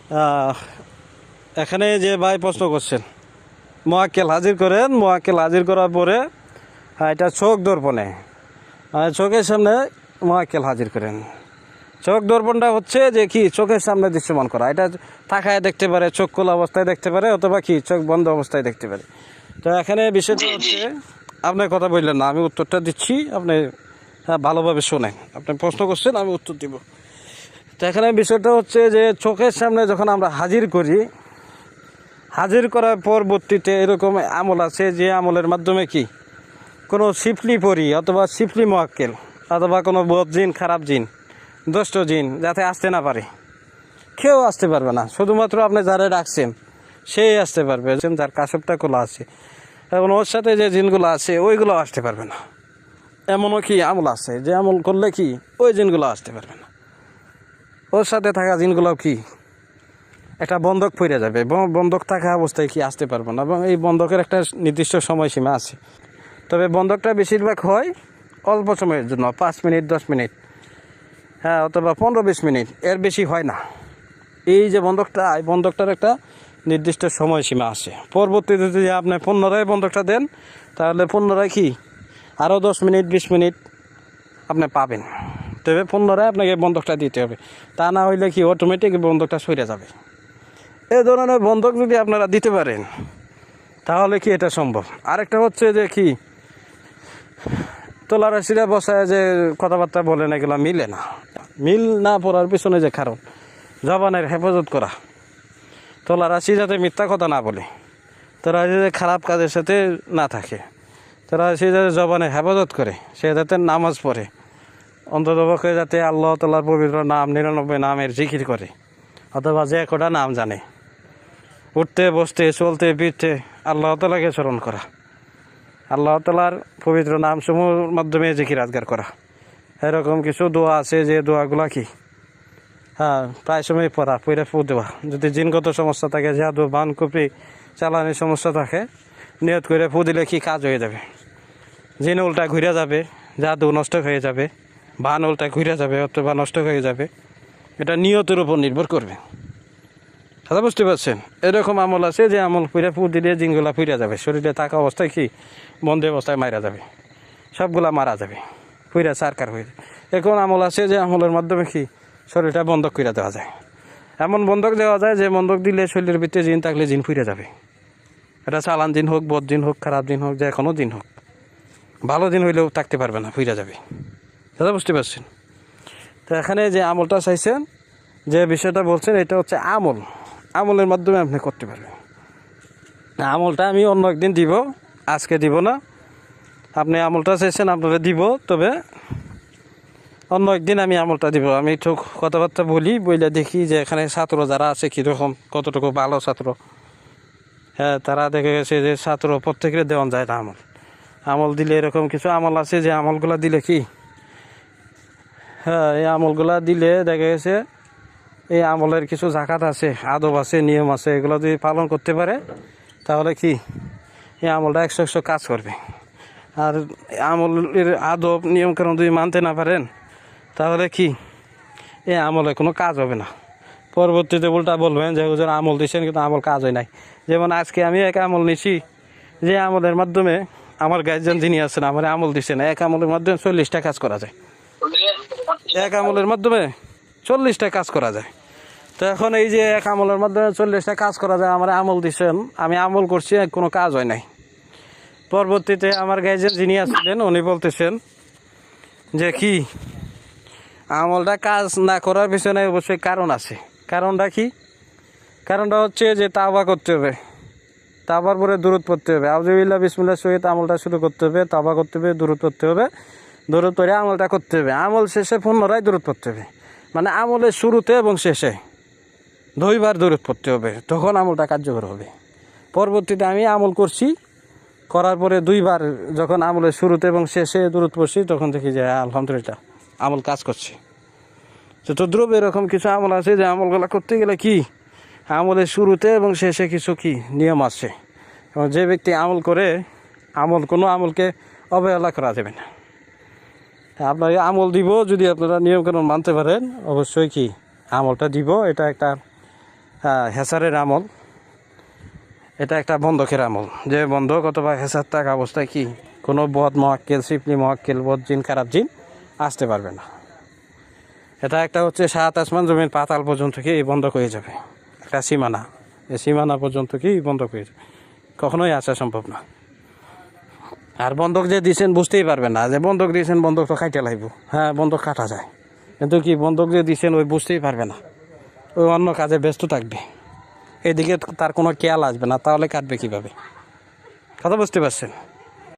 আহ, এখানে যে ভাই প্রশ্ন করছেন, মোয়াক্কেল হাজির করেন, মোয়াক্কেল হাজির করার পরে এটা চোখ দর্পণে চোখের সামনে মোয়াক্কেল হাজির করেন। চোখ দর্পণটা হচ্ছে যে কি চোখের সামনে দৃশ্যমান করা, এটা তাকায় দেখতে পারে, চোখ খোলা অবস্থায় দেখতে পারে, অথবা কি চোখ বন্ধ অবস্থায় দেখতে পারে। তো এখানে বিষয়টা হচ্ছে, আপনার কথা বললেন না, আমি উত্তরটা দিচ্ছি, আপনি ভালোভাবে শোনেন। আপনি প্রশ্ন করছেন, আমি উত্তর দিব। তো এখানে বিষয়টা হচ্ছে যে চোখের সামনে যখন আমরা হাজির করি, হাজির করার পরবর্তীতে এরকম আমল আছে যে আমলের মাধ্যমে কি কোনো সিফলি পরি অথবা সিফলি মোয়াক্কেল অথবা কোনো বদ জিন, খারাপ জিন, দুষ্ট জিন যাতে আসতে না পারে। কেউ আসতে পারবে না, শুধুমাত্র আপনি যারা ডাকছেন সেই আসতে পারবে, যার কাশবটা খোলা আছে। এবং ওর সাথে যে জিনগুলো আছে ওইগুলো আসতে পারবে না। এমনও কি আমল আছে যে আমল করলে কি ওই জিনগুলো আসতে পারবে না। ওর সাথে থাকা জিনগুলো কি একটা বন্ধক পড়ে যাবে, বন্ধক থাকা অবস্থায় কি আসতে পারবে না। এবং এই বন্ধকের একটা নির্দিষ্ট সময়সীমা আছে। তবে বন্ধকটা বেশিরভাগ হয় অল্প সময়ের জন্য, 5 মিনিট 10 মিনিট, হ্যাঁ, অথবা 15-20 মিনিট, এর বেশি হয় না। এই যে বন্ধকটা, এই বন্ধকটার একটা নির্দিষ্ট সময়সীমা আছে। পরবর্তীতে যদি আপনি পুনরায় বন্ধকটা দেন, তাহলে পুনরায় কি আরও 10 মিনিট 20 মিনিট আপনি পাবেন। তবে পুনরায় আপনাকে বন্ধকটা দিতে হবে, তা না হইলে কি অটোমেটিক বন্ধকটা সরে যাবে। এই ধরনের বন্ধক যদি আপনারা দিতে পারেন তাহলে কি এটা সম্ভব। আরেকটা হচ্ছে যে কি তোলারাশিরা বসায় যে কথাবার্তা বলেন, এগুলো মিলে না। মিল না পড়ার পিছনে যে কারণ, জবানের হেফাজত করা, তোলারাশি যাতে মিথ্যা কথা না বলে, তারা যাতে খারাপ কাজের সাথে না থাকে, তারা সে যাতে জবানের হেফাজত করে, সে যাতে নামাজ পড়ে, অন্ততপক্ষে যাতে আল্লাহ তাআলার পবিত্র নাম 99 নামের জিকির করে, অথবা যে কটা নাম জানে, উঠতে বসতে চলতে ফিরতে আল্লাহ তাআলাকে স্মরণ করা, আল্লাহ তাআলার পবিত্র নাম সমূহের মাধ্যমে জিকির আজগার করা। এরকম কিছু দোয়া আছে যে দোয়াগুলা কি প্রায় সময় পড়ে ফু দেওয়া। যদি জিনগত সমস্যা থাকে, জাদু বান কুপি চালানির সমস্যা থাকে, নিয়ত করে ফু দিলে কি কাজ হয়ে যাবে। জিন উল্টা ঘুরে যাবে, জাদু নষ্ট হয়ে যাবে, বান উল্টা ঘুরে যাবে অথবা নষ্ট হয়ে যাবে। এটা নিয়তের উপর নির্ভর করবে। কথা বুঝতে পারছেন? এরকম আমল আছে যে আমল ফু দিলে জিনগুলা ফিরে যাবে, শরীরে থাকা অবস্থায় কি বন্ধ অবস্থায় মারা যাবে, সবগুলা মারা যাবে, ফিরে সারকার হয়ে যাবে। এখন আমল আছে যে আমলের মাধ্যমে কি শরীরটা বন্ধক করে দেওয়া যায়। এমন বন্ধক দেওয়া যায় যে বন্ধক দিলে শরীরের ভিতরে জিন থাকলে জিন ফিরে যাবে। এটা চালান জিন হোক, বদ জিন হোক, খারাপ জিন হোক, যে কোনো জিন হোক, ভালো দিন হইলেও থাকতে পারবে না, ফিরে যাবে। দাদা বুঝতে পারছেন? তো এখানে যে আমলটা চাইছেন, যে বিষয়টা বলছেন, এটা হচ্ছে আমল। আমলের মাধ্যমে আপনি করতে পারবেন। আমলটা আমি অন্য একদিন দিব, আজকে দিব না। আপনি আমলটা চাইছেন, আপনারা দিব, তবে অন্য একদিন আমি আমলটা দিব। আমি একটু কথাবার্তা বলে দেখি যে এখানে ছাত্র যারা আছে কীরকম, কতটুকু ভালো ছাত্র। হ্যাঁ, তারা দেখে গেছে যে ছাত্র প্রত্যেকের দেওয়া যায় না আমল। আমল দিলে এরকম কিছু আমল আছে যে আমলগুলা দিলে কি, হ্যাঁ, এই আমলগুলা দিলে দেখা গেছে এই আমলের কিছু জাকাত আছে, আদব আছে, নিয়ম আছে, এগুলো যদি পালন করতে পারে তাহলে কি এই আমলটা 100 কাজ করবে। আর আমলের আদব নিয়মকানুন যদি মানতে না পারেন তাহলে কি এই আমলে কোনো কাজ হবে না। পরবর্তীতে উল্টা বলবেন যে হুজুর আমল দিচ্ছেন কিন্তু আমল কাজ হয় নাই। যেমন আজকে আমি এক আমল নিছি, যে আমলের মাধ্যমে আমার গার্জিয়ান যিনি আছেন আমার আমল দিচ্ছেন, এক আমলের মাধ্যমে 40টা কাজ করা যায়। এক আমলের মাধ্যমে 40টা কাজ করা যায়। তো এখন এই যে এক আমলের মাধ্যমে 40টা কাজ করা যায়, আমার আমল দিচ্ছেন, আমি আমল করছি, কোনো কাজ হয় নাই। পরবর্তীতে আমার গার্জিয়ান যিনি আছিলেন উনি বলতেছেন যে কি আমলটা কাজ না করার পিছনে অবশ্যই কারণ আছে। কারণটা কি? কারণটা হচ্ছে যে তাওবা করতে হবে, তাওবার পরে দুরূদ পড়তে হবে, আউযুবিল্লাহ বিসমিল্লাহ সহিত আমলটা শুরু করতে হবে, তাওবা করতে হবে, দুরূদ পড়তে হবে, দুরূদ পড়ে আমলটা করতে হবে, আমল শেষে পুনরায় দুরূদ পড়তে হবে। মানে আমলের শুরুতে এবং শেষে 2 বার দুরূদ পড়তে হবে, তখন আমলটা কার্যকর হবে। পরবর্তীতে আমি আমল করছি, করার পরে 2 বার যখন আমলের শুরুতে এবং শেষে দুরূদ পড়ছি, তখন দেখি যে আলহামদুলিল্লাহ আমল কাজ করছে। তো তদ্রুপ এরকম কিছু আমল আছে যে আমলগুলো করতে গেলে কি আমলের শুরুতে এবং শেষে কিছু কি নিয়ম আছে। এবং যে ব্যক্তি আমল করে, কোনো আমলকে অবহেলা করা যাবে না। আপনার আমল দিব, যদি আপনারা নিয়মকানুন মানতে পারেন অবশ্যই কি আমলটা দিব। এটা একটা হেসারের আমল, এটা একটা বন্ধকের আমল, যে বন্ধক অথবা হেসার থাকা অবস্থায় কি কোনো বদ মহাক্কেল, সিপলি মহাক্কেল, বদ জিন, খারাপ জিন আসতে পারবে না। এটা একটা হচ্ছে 7 আসমান জমিন পাতাল পর্যন্ত কি বন্ধক হয়ে যাবে, একটা সীমানা, এই সীমানা পর্যন্ত কি বন্ধক হয়ে যাবে, কখনোই আসা সম্ভব না। আর বন্ধক যে দিয়েছেন বুঝতেই পারবেন না, যে বন্ধক দিয়েছেন বন্ধক তো কাটে লাগবে, হ্যাঁ বন্ধক কাটা যায়, কিন্তু কি বন্ধক যে দিয়েছেন ওই বুঝতেই পারবে না, ওই অন্য কাজে ব্যস্ত থাকবে, এদিকে তার কোনো খেয়াল আসবে না, তাহলে কাটবে কীভাবে? কথা বুঝতে পারছেন?